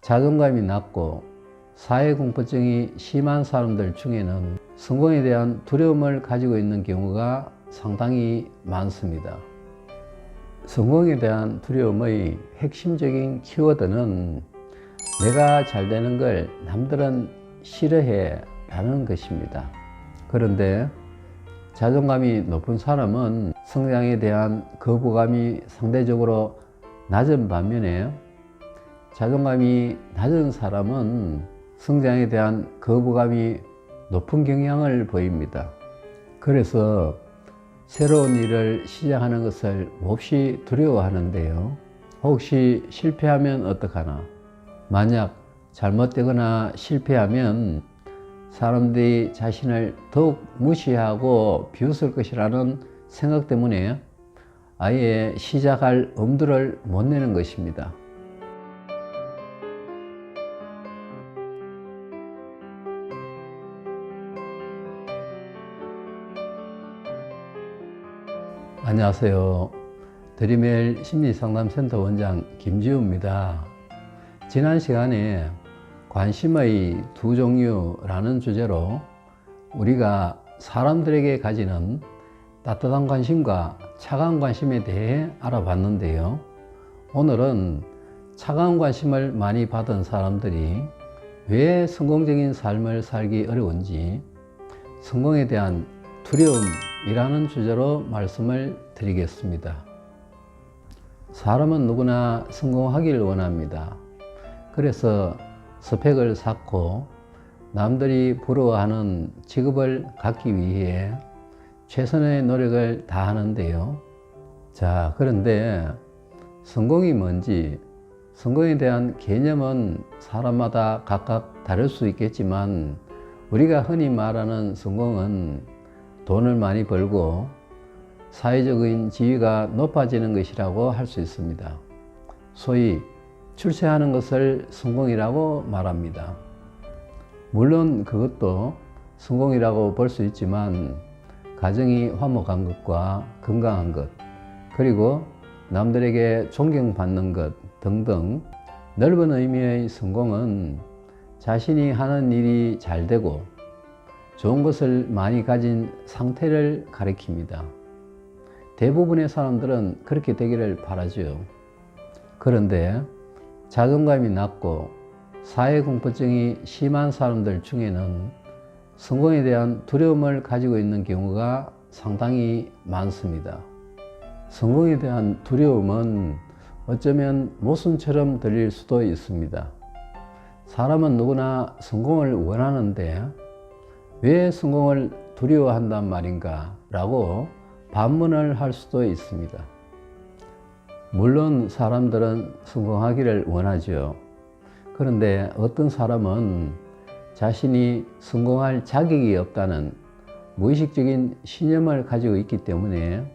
자존감이 낮고 사회공포증이 심한 사람들 중에는 성공에 대한 두려움을 가지고 있는 경우가 상당히 많습니다. 성공에 대한 두려움의 핵심적인 키워드는 내가 잘 되는 걸 남들은 싫어해 라는 것입니다. 그런데 자존감이 높은 사람은 성장에 대한 거부감이 상대적으로 낮은 반면에 자존감이 낮은 사람은 성장에 대한 거부감이 높은 경향을 보입니다. 그래서 새로운 일을 시작하는 것을 몹시 두려워하는데요. 혹시 실패하면 어떡하나? 만약 잘못되거나 실패하면 사람들이 자신을 더욱 무시하고 비웃을 것이라는 생각 때문에 아예 시작할 엄두를 못 내는 것입니다. 안녕하세요. 드림웰 심리상담센터 원장 김지우입니다. 지난 시간에 관심의 두 종류라는 주제로 우리가 사람들에게 가지는 따뜻한 관심과 차가운 관심에 대해 알아봤는데요. 오늘은 차가운 관심을 많이 받은 사람들이 왜 성공적인 삶을 살기 어려운지 성공에 대한 두려움이라는 주제로 말씀을 드리겠습니다. 사람은 누구나 성공하기를 원합니다. 그래서 스펙을 쌓고 남들이 부러워하는 직업을 갖기 위해 최선의 노력을 다하는데요. 자, 그런데 성공이 뭔지, 성공에 대한 개념은 사람마다 각각 다를 수 있겠지만 우리가 흔히 말하는 성공은 돈을 많이 벌고 사회적인 지위가 높아지는 것이라고 할 수 있습니다. 소위 출세하는 것을 성공이라고 말합니다. 물론 그것도 성공이라고 볼 수 있지만 가정이 화목한 것과 건강한 것, 그리고 남들에게 존경받는 것 등등 넓은 의미의 성공은 자신이 하는 일이 잘 되고 좋은 것을 많이 가진 상태를 가리킵니다. 대부분의 사람들은 그렇게 되기를 바라죠. 그런데 자존감이 낮고 사회공포증이 심한 사람들 중에는 성공에 대한 두려움을 가지고 있는 경우가 상당히 많습니다. 성공에 대한 두려움은 어쩌면 모순처럼 들릴 수도 있습니다. 사람은 누구나 성공을 원하는데 왜 성공을 두려워한단 말인가? 라고 반문을 할 수도 있습니다. 물론 사람들은 성공하기를 원하죠. 그런데 어떤 사람은 자신이 성공할 자격이 없다는 무의식적인 신념을 가지고 있기 때문에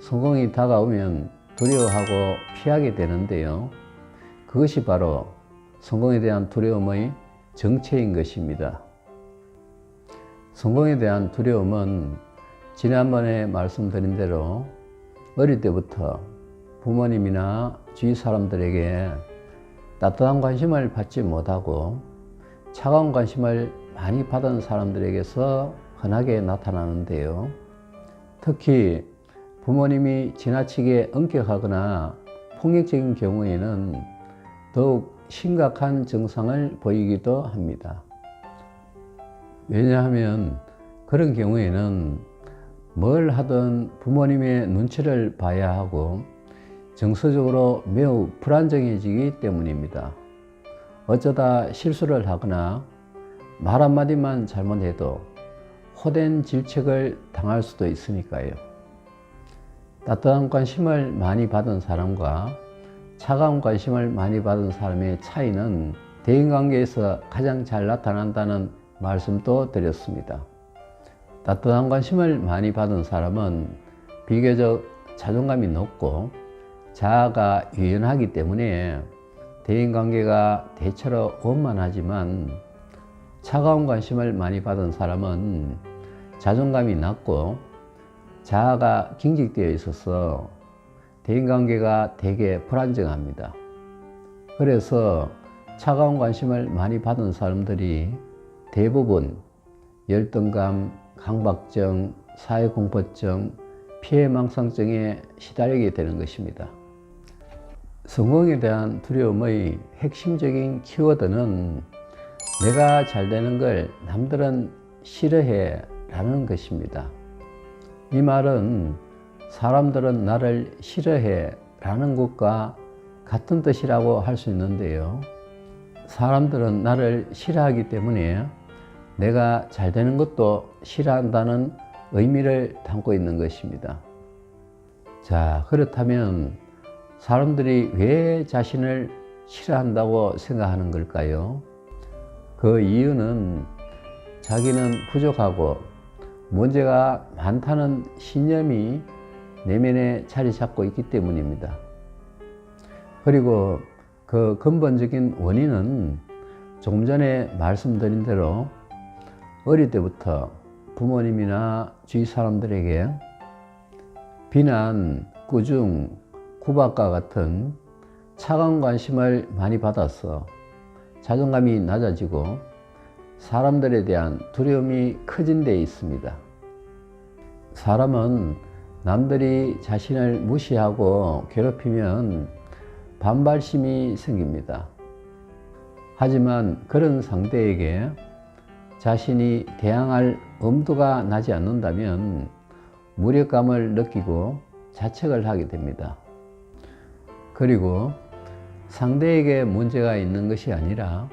성공이 다가오면 두려워하고 피하게 되는데요. 그것이 바로 성공에 대한 두려움의 정체인 것입니다. 성공에 대한 두려움은 지난번에 말씀드린 대로 어릴 때부터 부모님이나 주위 사람들에게 따뜻한 관심을 받지 못하고 차가운 관심을 많이 받은 사람들에게서 흔하게 나타나는데요. 특히 부모님이 지나치게 엄격하거나 폭력적인 경우에는 더욱 심각한 증상을 보이기도 합니다. 왜냐하면 그런 경우에는 뭘 하든 부모님의 눈치를 봐야 하고 정서적으로 매우 불안정해지기 때문입니다. 어쩌다 실수를 하거나 말 한마디만 잘못해도 호된 질책을 당할 수도 있으니까요. 따뜻한 관심을 많이 받은 사람과 차가운 관심을 많이 받은 사람의 차이는 대인관계에서 가장 잘 나타난다는 말씀도 드렸습니다. 따뜻한 관심을 많이 받은 사람은 비교적 자존감이 높고 자아가 유연하기 때문에 대인관계가 대체로 원만하지만 차가운 관심을 많이 받은 사람은 자존감이 낮고 자아가 경직되어 있어서 대인관계가 되게 불안정합니다. 그래서 차가운 관심을 많이 받은 사람들이 대부분 열등감, 강박증, 사회공포증, 피해망상증에 시달리게 되는 것입니다. 성공에 대한 두려움의 핵심적인 키워드는 내가 잘 되는 걸 남들은 싫어해 라는 것입니다. 이 말은 사람들은 나를 싫어해 라는 것과 같은 뜻이라고 할 수 있는데요. 사람들은 나를 싫어하기 때문에 내가 잘 되는 것도 싫어한다는 의미를 담고 있는 것입니다. 자, 그렇다면 사람들이 왜 자신을 싫어한다고 생각하는 걸까요? 그 이유는 자기는 부족하고 문제가 많다는 신념이 내면에 자리 잡고 있기 때문입니다. 그리고 그 근본적인 원인은 조금 전에 말씀드린 대로 어릴 때부터 부모님이나 주위 사람들에게 비난, 꾸중, 구박과 같은 차가운 관심을 많이 받아서 자존감이 낮아지고 사람들에 대한 두려움이 커진 데 있습니다. 사람은 남들이 자신을 무시하고 괴롭히면 반발심이 생깁니다. 하지만 그런 상대에게 자신이 대항할 엄두가 나지 않는다면 무력감을 느끼고 자책을 하게 됩니다. 그리고 상대에게 문제가 있는 것이 아니라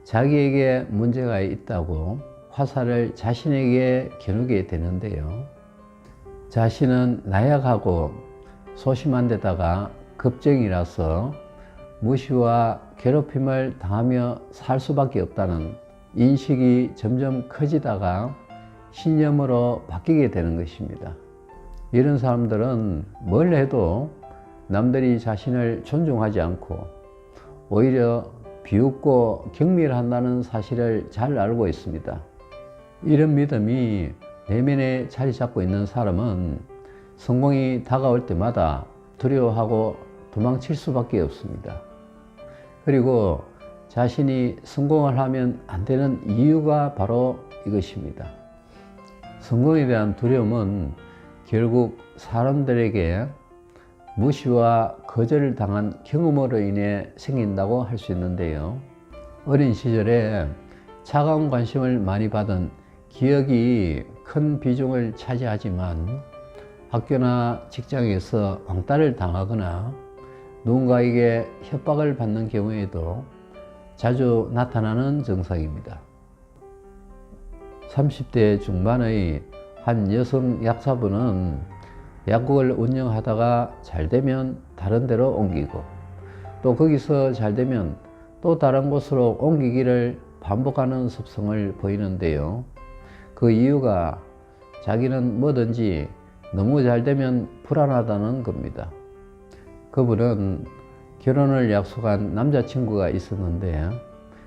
자기에게 문제가 있다고 화살을 자신에게 겨누게 되는데요. 자신은 나약하고 소심한 데다가 겁쟁이라서 무시와 괴롭힘을 당하며 살 수밖에 없다는 인식이 점점 커지다가 신념으로 바뀌게 되는 것입니다. 이런 사람들은 뭘 해도 남들이 자신을 존중하지 않고 오히려 비웃고 경멸한다는 사실을 잘 알고 있습니다. 이런 믿음이 내면에 자리 잡고 있는 사람은 성공이 다가올 때마다 두려워하고 도망칠 수밖에 없습니다. 그리고 자신이 성공을 하면 안 되는 이유가 바로 이것입니다. 성공에 대한 두려움은 결국 사람들에게 무시와 거절을 당한 경험으로 인해 생긴다고 할 수 있는데요. 어린 시절에 차가운 관심을 많이 받은 기억이 큰 비중을 차지하지만 학교나 직장에서 왕따를 당하거나 누군가에게 협박을 받는 경우에도 자주 나타나는 증상입니다. 30대 중반의 한 여성 약사분은 약국을 운영하다가 잘 되면 다른 데로 옮기고 또 거기서 잘 되면 또 다른 곳으로 옮기기를 반복하는 습성을 보이는데요. 그 이유가 자기는 뭐든지 너무 잘 되면 불안하다는 겁니다. 그분은 결혼을 약속한 남자친구가 있었는데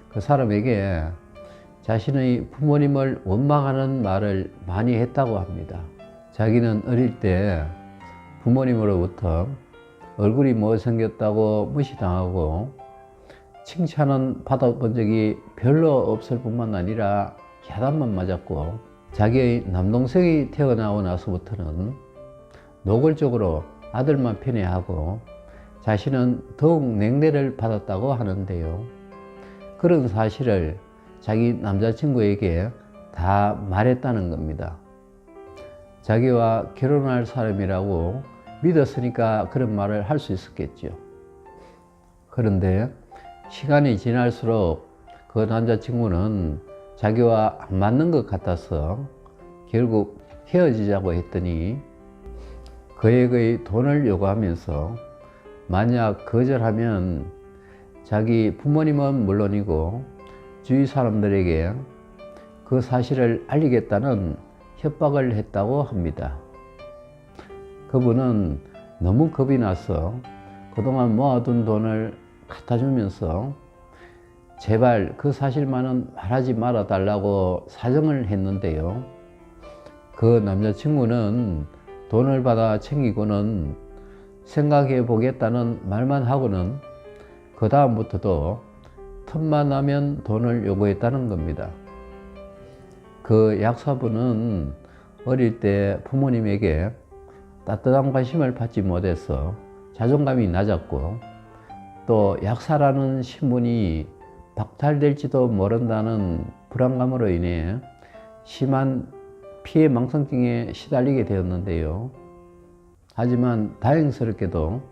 그 사람에게 자신의 부모님을 원망하는 말을 많이 했다고 합니다. 자기는 어릴 때 부모님으로부터 얼굴이 못생겼다고 무시당하고 칭찬은 받아본 적이 별로 없을 뿐만 아니라 야단만 맞았고 자기의 남동생이 태어나고 나서부터는 노골적으로 아들만 편애하고 자신은 더욱 냉대를 받았다고 하는데요. 그런 사실을 자기 남자친구에게 다 말했다는 겁니다. 자기와 결혼할 사람이라고 믿었으니까 그런 말을 할 수 있었겠죠. 그런데 시간이 지날수록 그 남자친구는 자기와 안 맞는 것 같아서 결국 헤어지자고 했더니 그에게 돈을 요구하면서 만약 거절하면 자기 부모님은 물론이고 주위 사람들에게 그 사실을 알리겠다는 협박을 했다고 합니다. 그분은 너무 겁이 나서 그동안 모아둔 돈을 갖다 주면서 제발 그 사실만은 말하지 말아 달라고 사정을 했는데요. 그 남자친구는 돈을 받아 챙기고는 생각해 보겠다는 말만 하고는 그 다음부터도 틈만 나면 돈을 요구했다는 겁니다. 그 약사분은 어릴 때 부모님에게 따뜻한 관심을 받지 못해서 자존감이 낮았고, 또 약사라는 신분이 박탈될지도 모른다는 불안감으로 인해 심한 피해 망성증에 시달리게 되었는데요. 하지만 다행스럽게도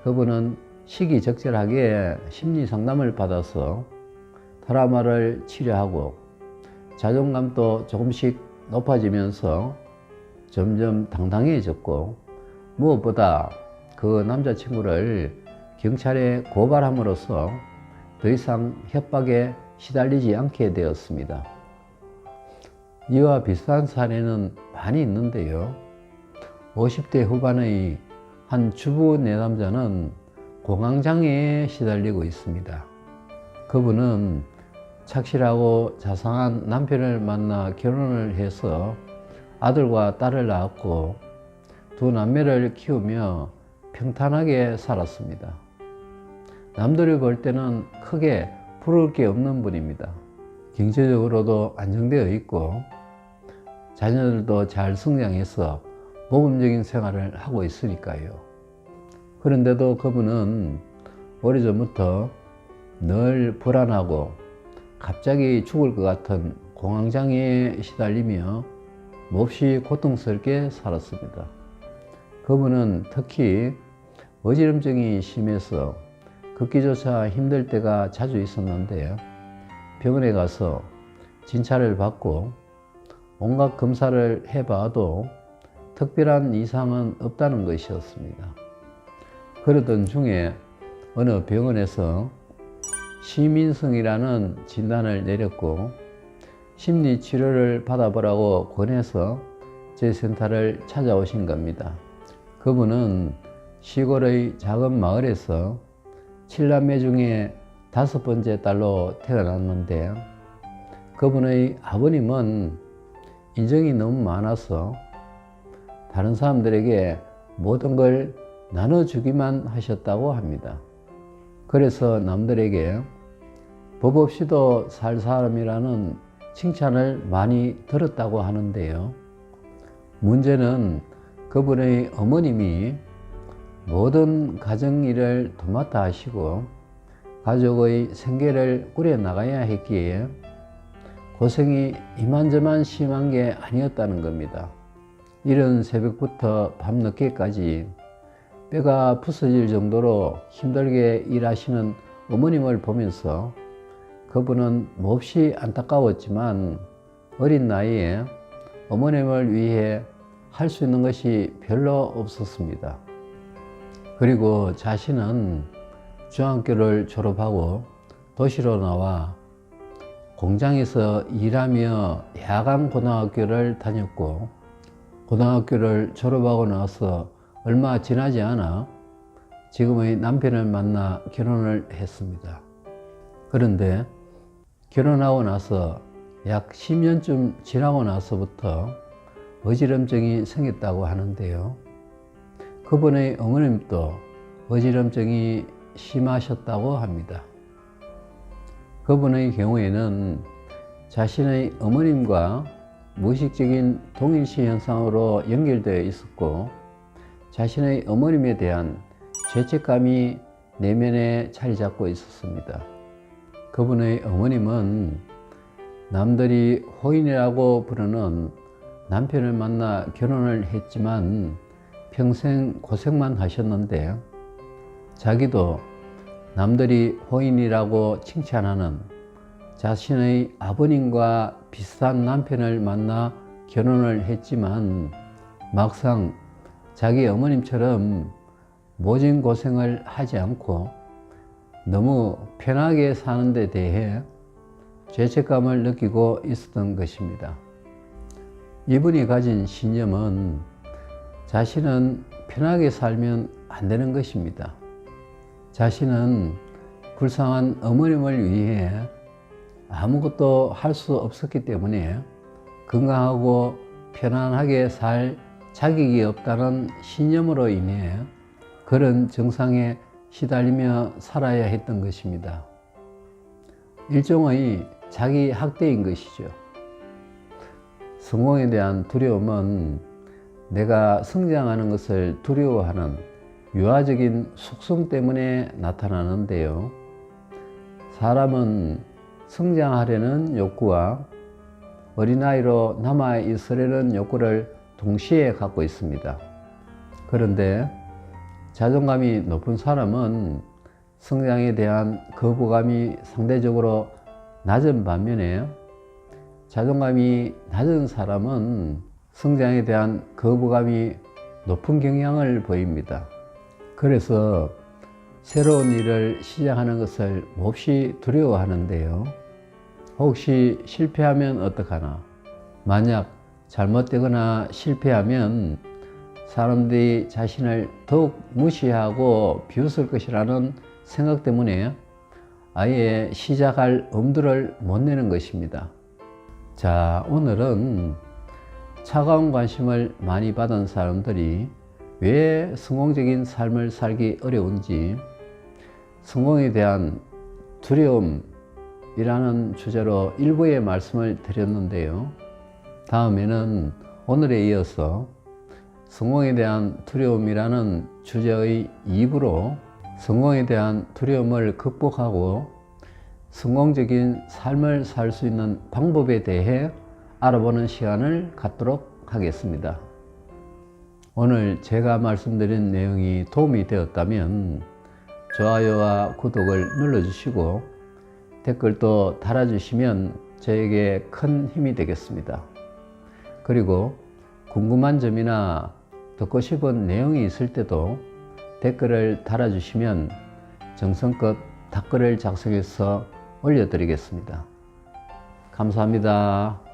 그분은 시기적절하게 심리 상담을 받아서 트라우마를 치료하고 자존감도 조금씩 높아지면서 점점 당당해졌고, 무엇보다 그 남자친구를 경찰에 고발함으로써 더 이상 협박에 시달리지 않게 되었습니다. 이와 비슷한 사례는 많이 있는데요. 50대 후반의 한 주부 내남자는 공황장애에 시달리고 있습니다. 그분은 착실하고 자상한 남편을 만나 결혼을 해서 아들과 딸을 낳았고 두 남매를 키우며 평탄하게 살았습니다. 남들이 볼 때는 크게 부러울 게 없는 분입니다. 경제적으로도 안정되어 있고 자녀들도 잘 성장해서 모범적인 생활을 하고 있으니까요. 그런데도 그분은 오래전부터 늘 불안하고 갑자기 죽을 것 같은 공황장애에 시달리며 몹시 고통스럽게 살았습니다. 그분은 특히 어지럼증이 심해서 걷기조차 힘들 때가 자주 있었는데 병원에 가서 진찰을 받고 온갖 검사를 해봐도 특별한 이상은 없다는 것이었습니다. 그러던 중에 어느 병원에서 시민성이라는 진단을 내렸고 심리치료를 받아보라고 권해서 제 센터를 찾아오신 겁니다. 그분은 시골의 작은 마을에서 7남매 중에 5번째 딸로 태어났는데 그분의 아버님은 인정이 너무 많아서 다른 사람들에게 모든 걸 나눠주기만 하셨다고 합니다. 그래서 남들에게 법 없이도 살 사람이라는 칭찬을 많이 들었다고 하는데요. 문제는 그분의 어머님이 모든 가정일을 도맡아 하시고 가족의 생계를 꾸려나가야 했기에 고생이 이만저만 심한 게 아니었다는 겁니다. 이른 새벽부터 밤늦게까지 뼈가 부서질 정도로 힘들게 일하시는 어머님을 보면서 그분은 몹시 안타까웠지만 어린 나이에 어머님을 위해 할 수 있는 것이 별로 없었습니다. 그리고 자신은 중학교를 졸업하고 도시로 나와 공장에서 일하며 야간 고등학교를 다녔고 고등학교를 졸업하고 나서 얼마 지나지 않아 지금의 남편을 만나 결혼을 했습니다. 그런데 결혼하고 나서 약 10년쯤 지나고 나서부터 어지럼증이 생겼다고 하는데요. 그분의 어머님도 어지럼증이 심하셨다고 합니다. 그분의 경우에는 자신의 어머님과 무의식적인 동일시 현상으로 연결되어 있었고 자신의 어머님에 대한 죄책감이 내면에 자리 잡고 있었습니다. 그분의 어머님은 남들이 호인이라고 부르는 남편을 만나 결혼을 했지만 평생 고생만 하셨는데 자기도 남들이 호인이라고 칭찬하는 자신의 아버님과 비슷한 남편을 만나 결혼을 했지만 막상 자기 어머님처럼 모진 고생을 하지 않고 너무 편하게 사는 데 대해 죄책감을 느끼고 있었던 것입니다. 이분이 가진 신념은 자신은 편하게 살면 안 되는 것입니다. 자신은 불쌍한 어머님을 위해 아무것도 할 수 없었기 때문에 건강하고 편안하게 살 자격이 없다는 신념으로 인해 그런 정상에 시달리며 살아야 했던 것입니다. 일종의 자기 학대인 것이죠. 성공에 대한 두려움은 내가 성장하는 것을 두려워하는 유아적인 속성 때문에 나타나는데요. 사람은 성장하려는 욕구와 어린아이로 남아있으려는 욕구를 동시에 갖고 있습니다. 그런데 자존감이 높은 사람은 성장에 대한 거부감이 상대적으로 낮은 반면에 자존감이 낮은 사람은 성장에 대한 거부감이 높은 경향을 보입니다. 그래서 새로운 일을 시작하는 것을 몹시 두려워하는데요. 혹시 실패하면 어떡하나? 만약 잘못되거나 실패하면 사람들이 자신을 더욱 무시하고 비웃을 것이라는 생각 때문에 아예 시작할 엄두를 못 내는 것입니다. 자, 오늘은 차가운 관심을 많이 받은 사람들이 왜 성공적인 삶을 살기 어려운지, 성공에 대한 두려움이라는 주제로 일부의 말씀을 드렸는데요. 다음에는 오늘에 이어서 성공에 대한 두려움이라는 주제의 2부로 성공에 대한 두려움을 극복하고 성공적인 삶을 살 수 있는 방법에 대해 알아보는 시간을 갖도록 하겠습니다. 오늘 제가 말씀드린 내용이 도움이 되었다면 좋아요와 구독을 눌러주시고 댓글도 달아주시면 저에게 큰 힘이 되겠습니다. 그리고 궁금한 점이나 듣고 싶은 내용이 있을 때도 댓글을 달아주시면 정성껏 답글을 작성해서 올려드리겠습니다. 감사합니다.